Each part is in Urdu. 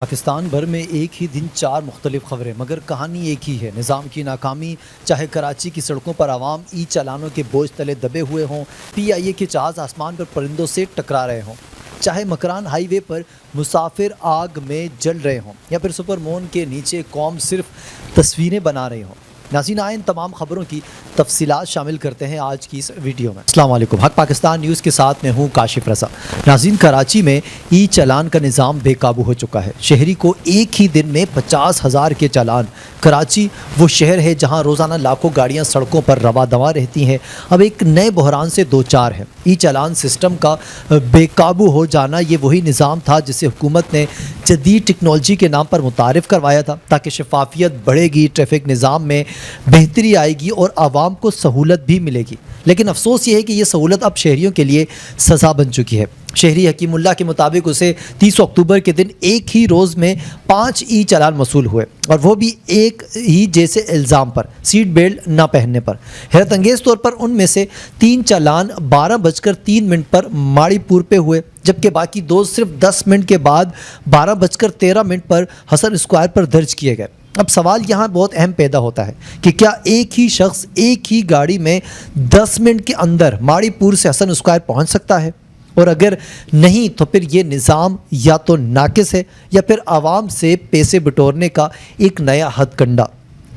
پاکستان بھر میں ایک ہی دن 4 مختلف خبریں، مگر کہانی ایک ہی ہے، نظام کی ناکامی۔ چاہے کراچی کی سڑکوں پر عوام ای چالانوں کے بوجھ تلے دبے ہوئے ہوں، پی آئی اے کے جہاز آسمان پر پرندوں سے ٹکرا رہے ہوں، چاہے مکران ہائی وے پر مسافر آگ میں جل رہے ہوں، یا پھر سپر مون کے نیچے قوم صرف تصویریں بنا رہے ہوں۔ ناظرین، آئیں ان تمام خبروں کی تفصیلات شامل کرتے ہیں آج کی اس ویڈیو میں۔ السلام علیکم، حق پاکستان نیوز کے ساتھ میں ہوں کاشف رضا۔ ناظرین، کراچی میں ای چالان کا نظام بے قابو ہو چکا ہے۔ شہری کو ایک ہی دن میں 50,000 کے چالان۔ کراچی وہ شہر ہے جہاں روزانہ لاکھوں گاڑیاں سڑکوں پر رواں دواں رہتی ہیں، اب ایک نئے بحران سے دو چار ہے۔ ای چالان سسٹم کا بے قابو ہو جانا یہ وہی نظام تھا جسے حکومت نے جدید ٹیکنالوجی کے نام پر متعارف کروایا تھا تاکہ شفافیت بڑھے گی، ٹریفک نظام میں بہتری آئے گی اور عوام کو سہولت بھی ملے گی۔ لیکن افسوس یہ ہے کہ یہ سہولت اب شہریوں کے لیے سزا بن چکی ہے۔ شہری حکیم اللہ کے مطابق اسے 30 اکتوبر کے دن ایک ہی روز میں 5 ای چالان موصول ہوئے، اور وہ بھی ایک ہی جیسے الزام پر، سیٹ بیلٹ نہ پہننے پر۔ حیرت انگیز طور پر ان میں سے 3 چالان 12:03 پر ماڑی پور پہ ہوئے، جبکہ باقی 2 صرف 10 منٹ کے بعد 12:13 پر حسن اسکوائر پر درج کیے گئے۔ اب سوال یہاں بہت اہم پیدا ہوتا ہے کہ کیا ایک ہی شخص ایک ہی گاڑی میں 10 منٹ کے اندر ماڑی پور سے حسن اسکوائر پہنچ سکتا ہے؟ اور اگر نہیں تو پھر یہ نظام یا تو ناقص ہے یا پھر عوام سے پیسے بٹورنے کا ایک نیا ہتھ کنڈا۔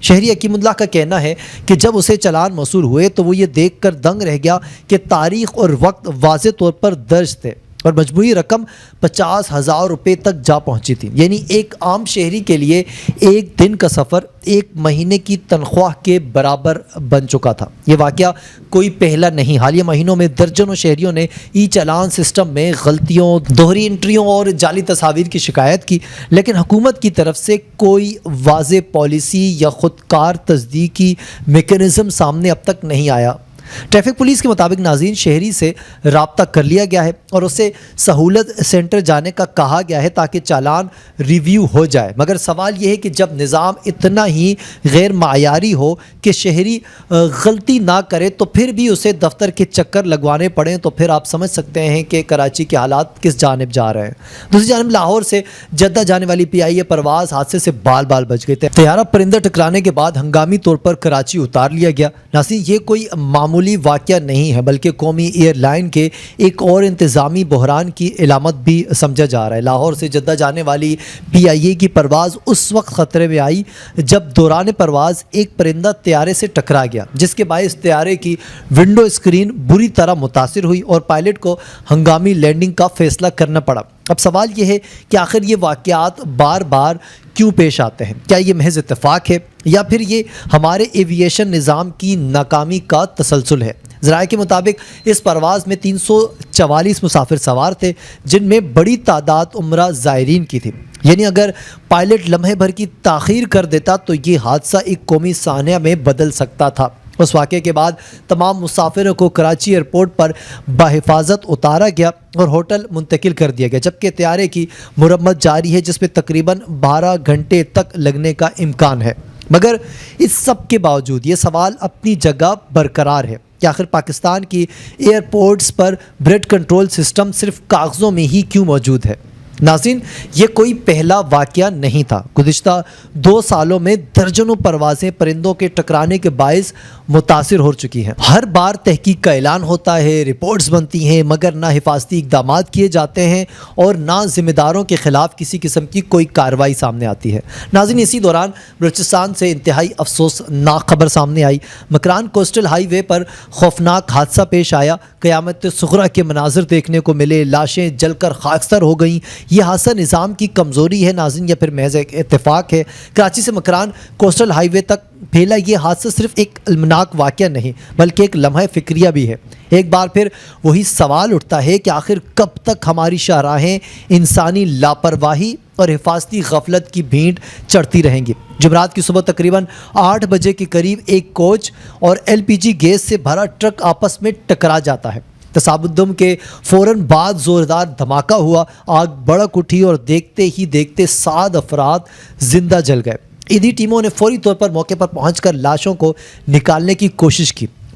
شہری حکیم اللہ کا کہنا ہے کہ جب اسے چالان موصول ہوئے تو وہ یہ دیکھ کر دنگ رہ گیا کہ تاریخ اور وقت واضح طور پر درج تھے اور مجموعی رقم 50,000 روپے تک جا پہنچی تھی۔ یعنی ایک عام شہری کے لیے ایک دن کا سفر 1 مہینے کی تنخواہ کے برابر بن چکا تھا۔ یہ واقعہ کوئی پہلا نہیں، حالیہ مہینوں میں درجنوں شہریوں نے ای چالان سسٹم میں غلطیوں، دوہری انٹریوں اور جعلی تصاویر کی شکایت کی، لیکن حکومت کی طرف سے کوئی واضح پالیسی یا خودکار تصدیقی میکانزم سامنے اب تک نہیں آیا۔ ٹریفک پولیس کے مطابق ناظرین، شہری سے رابطہ کر لیا گیا ہے اور اسے سہولت سینٹر جانے کا کہا گیا ہے تاکہ چالان ریویو ہو جائے، مگر سوال یہ ہے کہ جب نظام اتنا ہی غیر معیاری ہو کہ شہری غلطی نہ کرے تو پھر بھی اسے دفتر کے چکر لگوانے پڑیں، تو پھر آپ سمجھ سکتے ہیں کہ کراچی کے حالات کس جانب جا رہے ہیں۔ دوسری جانب لاہور سے جدہ جانے والی پی آئی اے پرواز حادثے سے بال بال بچ گئے تھے۔ طیارہ پرندہ ٹکرانے کے بعد ہنگامی طور پر کراچی اتار لیا گیا۔ ناظرین، یہ کوئی معمولی واقعہ نہیں ہے بلکہ قومی ایئر لائن کے ایک اور انتظامی بحران کی علامت بھی سمجھا جا رہا ہے۔ لاہور سے جدہ جانے والی پی آئی اے کی پرواز اس وقت خطرے میں آئی جب دوران پرواز ایک پرندہ طیارے سے ٹکرا گیا، جس کے باعث طیارے کی ونڈو اسکرین بری طرح متاثر ہوئی اور پائلٹ کو ہنگامی لینڈنگ کا فیصلہ کرنا پڑا۔ اب سوال یہ ہے کہ آخر یہ واقعات بار بار کیوں پیش آتے ہیں؟ کیا یہ محض اتفاق ہے یا پھر یہ ہمارے ایوییشن نظام کی ناکامی کا تسلسل ہے؟ ذرائع کے مطابق اس پرواز میں 344 مسافر سوار تھے، جن میں بڑی تعداد عمرہ زائرین کی تھی۔ یعنی اگر پائلٹ لمحے بھر کی تاخیر کر دیتا تو یہ حادثہ ایک قومی سانحہ میں بدل سکتا تھا۔ اس واقعے کے بعد تمام مسافروں کو کراچی ایئرپورٹ پر بحفاظت اتارا گیا اور ہوٹل منتقل کر دیا گیا، جبکہ طیارے کی مرمت جاری ہے جس میں تقریباً 12 گھنٹے تک لگنے کا امکان ہے۔ مگر اس سب کے باوجود یہ سوال اپنی جگہ برقرار ہے کہ آخر پاکستان کی ایئرپورٹس پر برڈ کنٹرول سسٹم صرف کاغذوں میں ہی کیوں موجود ہے؟ ناظرین، یہ کوئی پہلا واقعہ نہیں تھا۔ گزشتہ 2 سالوں میں درجنوں پروازیں پرندوں کے ٹکرانے کے باعث متاثر ہو چکی ہیں۔ ہر بار تحقیق کا اعلان ہوتا ہے، رپورٹس بنتی ہیں، مگر نہ حفاظتی اقدامات کیے جاتے ہیں اور نہ ذمہ داروں کے خلاف کسی قسم کی کوئی کارروائی سامنے آتی ہے۔ ناظرین، اسی دوران بلوچستان سے انتہائی افسوسناک خبر سامنے آئی۔ مکران کوسٹل ہائی وے پر خوفناک حادثہ پیش آیا، قیامت صغریٰ کے مناظر دیکھنے کو ملے، لاشیں جل کر خاکستر ہو گئیں۔ یہ حادثہ نظام کی کمزوری ہے ناظرین یا پھر محض ایک اتفاق ہے؟ کراچی سے مکران کوسٹل ہائی وے تک پھیلا یہ حادثہ صرف ایک المناک واقعہ نہیں بلکہ ایک لمحہ فکریہ بھی ہے۔ ایک بار پھر وہی سوال اٹھتا ہے کہ آخر کب تک ہماری شاہراہیں انسانی لاپرواہی اور حفاظتی غفلت کی بھینٹ چڑھتی رہیں گی؟ جمعرات کی صبح تقریباً 8 بجے کے قریب ایک کوچ اور LPG گیس سے بھرا ٹرک آپس میں ٹکرا جاتا ہے۔ تصادم کے فوراً بعد زوردار دھماکہ ہوا، آگ بھڑک اٹھی اور دیکھتے ہی دیکھتے 7 افراد زندہ جل گئے۔ ایدھی ٹیموں نے فوری طور پر موقع پر پہنچ کر لاشوں کو نکالنے کی کوشش کی،